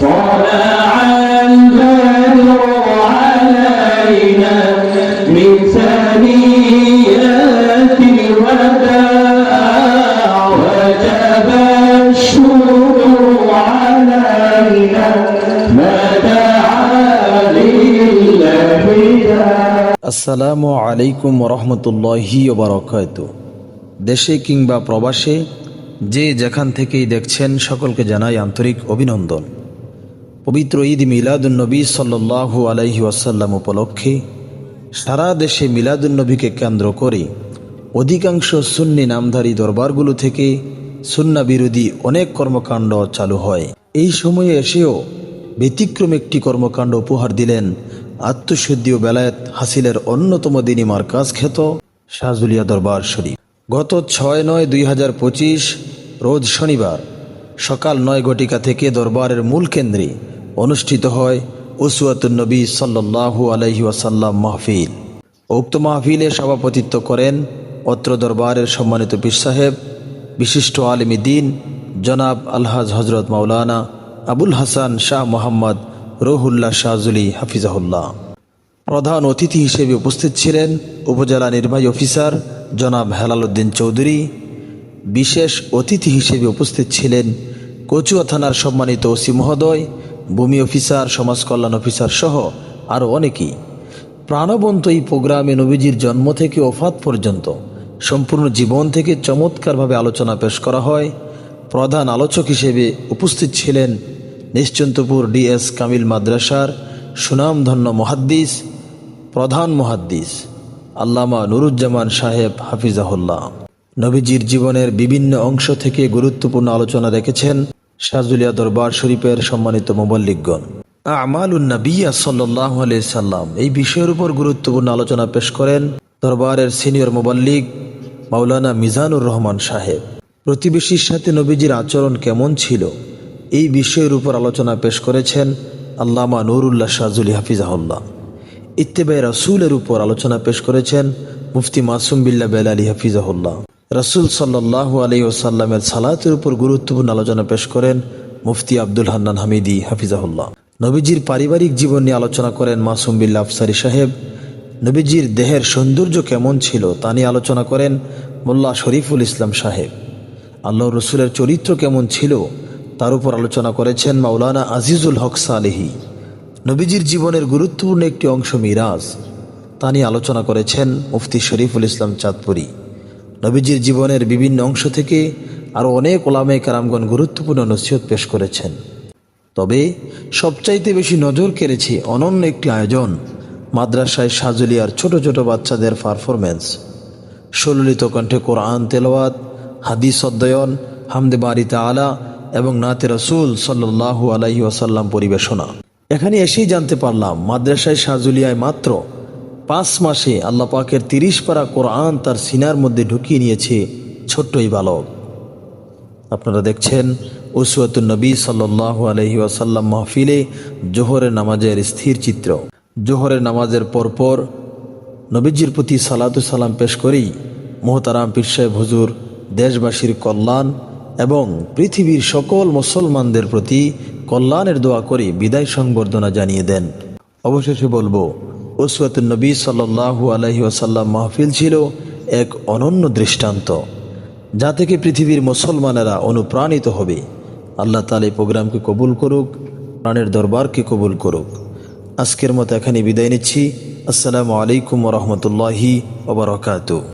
طلع البدر علينا من ثنيات الوداع وجب الشكر علينا ما دعا لله داع। আসসালামু আলাইকুম রহমতুল্লাহি ওয়া বারাকাতুহু। দেশে কিংবা প্রবাসে যে যেখান থেকেই দেখছেন সকলকে জানাই আন্তরিক অভিনন্দন। পবিত্র ঈদ মিলাদুন্নবী সাল্লাল্লাহু আলাইহি ওয়াসাল্লাম উপলক্ষে সারা দেশে মিলাদুন্নবীকে কেন্দ্র করে অধিকাংশ সুন্নি নামধারী দরবারগুলো থেকে সুন্না বিরোধী অনেক কর্মকাণ্ড চালু হয়। এই সময়ে এসেও ব্যতিক্রম একটি কর্মকাণ্ড উপহার দিলেন আত্মশুদ্ধি ও বেলায়েত হাসিলের অন্যতম দিনী মারকাজ খ্যাত শাহজুলিয়া দরবার শরীফ। গত 6/9/2025 রোজ শনিবার সকাল 9 ঘটিকা থেকে দরবারের মূল কেন্দ্রে অনুষ্ঠিত হয় উসওয়াতুন নবী সাল্লাল্লাহু আলাইহি ওয়াসাল্লাম মাহফিল। উক্ত মাহফিলে সভাপতিত্ব করেন অত্র দরবারের সম্মানিত পীর সাহেব বিশিষ্ট আলেম দ্বীন জনাব আলহাজ হজরত মাওলানা আবুল হাসান শাহ মোহাম্মদ রুহুল্লাহ শাহজুলি হাফিজাহুল্লাহ। প্রধান অতিথি হিসেবে উপস্থিত ছিলেন উপজেলা নির্বাহী অফিসার জনাব হেলাল উদ্দিন চৌধুরী। বিশেষ অতিথি হিসেবে উপস্থিত ছিলেন কচুয়া থানার সম্মানিত ওসি মহোদয়, ভূমি অফিসার, সমাজ কল্যাণ অফিসার সহ আরও অনেকেই। প্রাণবন্ত এই প্রোগ্রামে নবীজির জন্ম থেকে ওফাত পর্যন্ত সম্পূর্ণ জীবন থেকে চমৎকারভাবে আলোচনা পেশ করা হয়। প্রধান আলোচক হিসেবে উপস্থিত ছিলেন নিশ্চিন্তপুর ডিএস কামিল মাদ্রাসার সুনামধন্য মুহাদ্দিস, প্রধান মুহাদ্দিস আল্লামা নুরুজ্জামান সাহেব হাফিজাহুল্লাহ। নবীজির জীবনের বিভিন্ন অংশ থেকে গুরুত্বপূর্ণ আলোচনা রেখেছেন শাহজুলিয়া দরবার শরীফের সম্মানিত মুবাল্লিগগণ। আমালুন নবী সাল্লাল্লাহু আলাইহি সাল্লাম এই বিষয়ের উপর গুরুত্বপূর্ণ আলোচনা পেশ করেন দরবারের সিনিয়র মুবাল্লিগ মাওলানা মিজানুর রহমান সাহেব। প্রতিবেশীর সাথে নবীজির আচরণ কেমন ছিল এই বিষয়ের উপর আলোচনা পেশ করেছেন আল্লামা নুরুল্লাহ শাহজুলি হাফিজাহুল্লাহ। ইত্তেবায়ে রাসূলের উপর আলোচনা পেশ করেছেন মুফতি মাসুম বিল্লাহ বেলালী হাফিজাহুল্লাহ। রাসূল সাল্লাল্লাহু আলাইহি ওয়াসাল্লামের সালাতের উপর গুরুত্বপূর্ণ আলোচনা পেশ করেন মুফতি আব্দুল হান্নান হামিদি হাফিজাহুল্লাহ। নবীজির পারিবারিক জীবন নিয়ে আলোচনা করেন মাসুম বিল্লাহ আফসারী সাহেব। নবীজির দেহের সৌন্দর্য কেমন ছিল তা নিয়ে আলোচনা করেন মোল্লা শরীফুল ইসলাম সাহেব। আল্লাহর রসুলের চরিত্র কেমন ছিল তার উপর আলোচনা করেছেন মাওলানা আজিজুল হক সালেহী। নবীজির জীবনের গুরুত্বপূর্ণ একটি অংশ মিরাজ, তা নিয়ে আলোচনা করেছেন মুফতি শরীফুল ইসলাম চাঁদপুরী। নবীজির জীবনের বিভিন্ন অংশ থেকে আরও অনেক ওলামায়ে কেরামগণ গুরুত্বপূর্ণ নসিহত পেশ করেছেন। তবে সবচাইতে বেশি নজর কেড়েছে অনন্য একটি আয়োজন মাদ্রাসায় শাহজুলিয়ার ছোট ছোট বাচ্চাদের পারফরমেন্স, সুললিত কণ্ঠে কোরআন তেলাওয়াত, হাদিস অধ্যয়ন, হামদে বারি তাআলা এবং নাতে রাসূল সাল্লাল্লাহু আলাইহি ওয়াসাল্লাম পরিবেশনা। এখানে এসেই জানতে পারলাম মাদ্রাসায় শাহজুলিয়ায় মাত্র 5 মাসে আল্লাহ পাকের 30 পারা কোরআন তার সিনার মধ্যে ঢুকিয়ে নিয়েছে ছোট্ট এই বালক। আপনারা দেখছেন উসওয়াতুন নবী সাল্লাল্লাহু আলাইহি ওয়াসাল্লাম মাহফিলে জোহরের নামাজের স্থির চিত্র। জোহরের নামাজের পরপর নবীজির প্রতি সালাতু সালাম পেশ করেই মোহতারাম পীর সাহেব হুজুর দেশবাসীর কল্যাণ এবং পৃথিবীর সকল মুসলমানদের প্রতি কল্যাণের দোয়া করে বিদায় সংবর্ধনা জানিয়ে দেন। অবশেষে বলবো উসওয়াতুন নবী সাল্লাল্লাহু আলাইহি ওয়াসাল্লাম মাহফিল ছিল এক অনন্য দৃষ্টান্ত, যা থেকে পৃথিবীর মুসলমানেরা অনুপ্রাণিত হবে। আল্লাহ তাআলা এই প্রোগ্রামকে কবুল করুক, প্রাণের দরবারকে কবুল করুক। আজকের মতো এখানে বিদায় নিচ্ছি। আসসালামু আলাইকুম ওয়া রাহমাতুল্লাহি ওয়া বারাকাতুহু।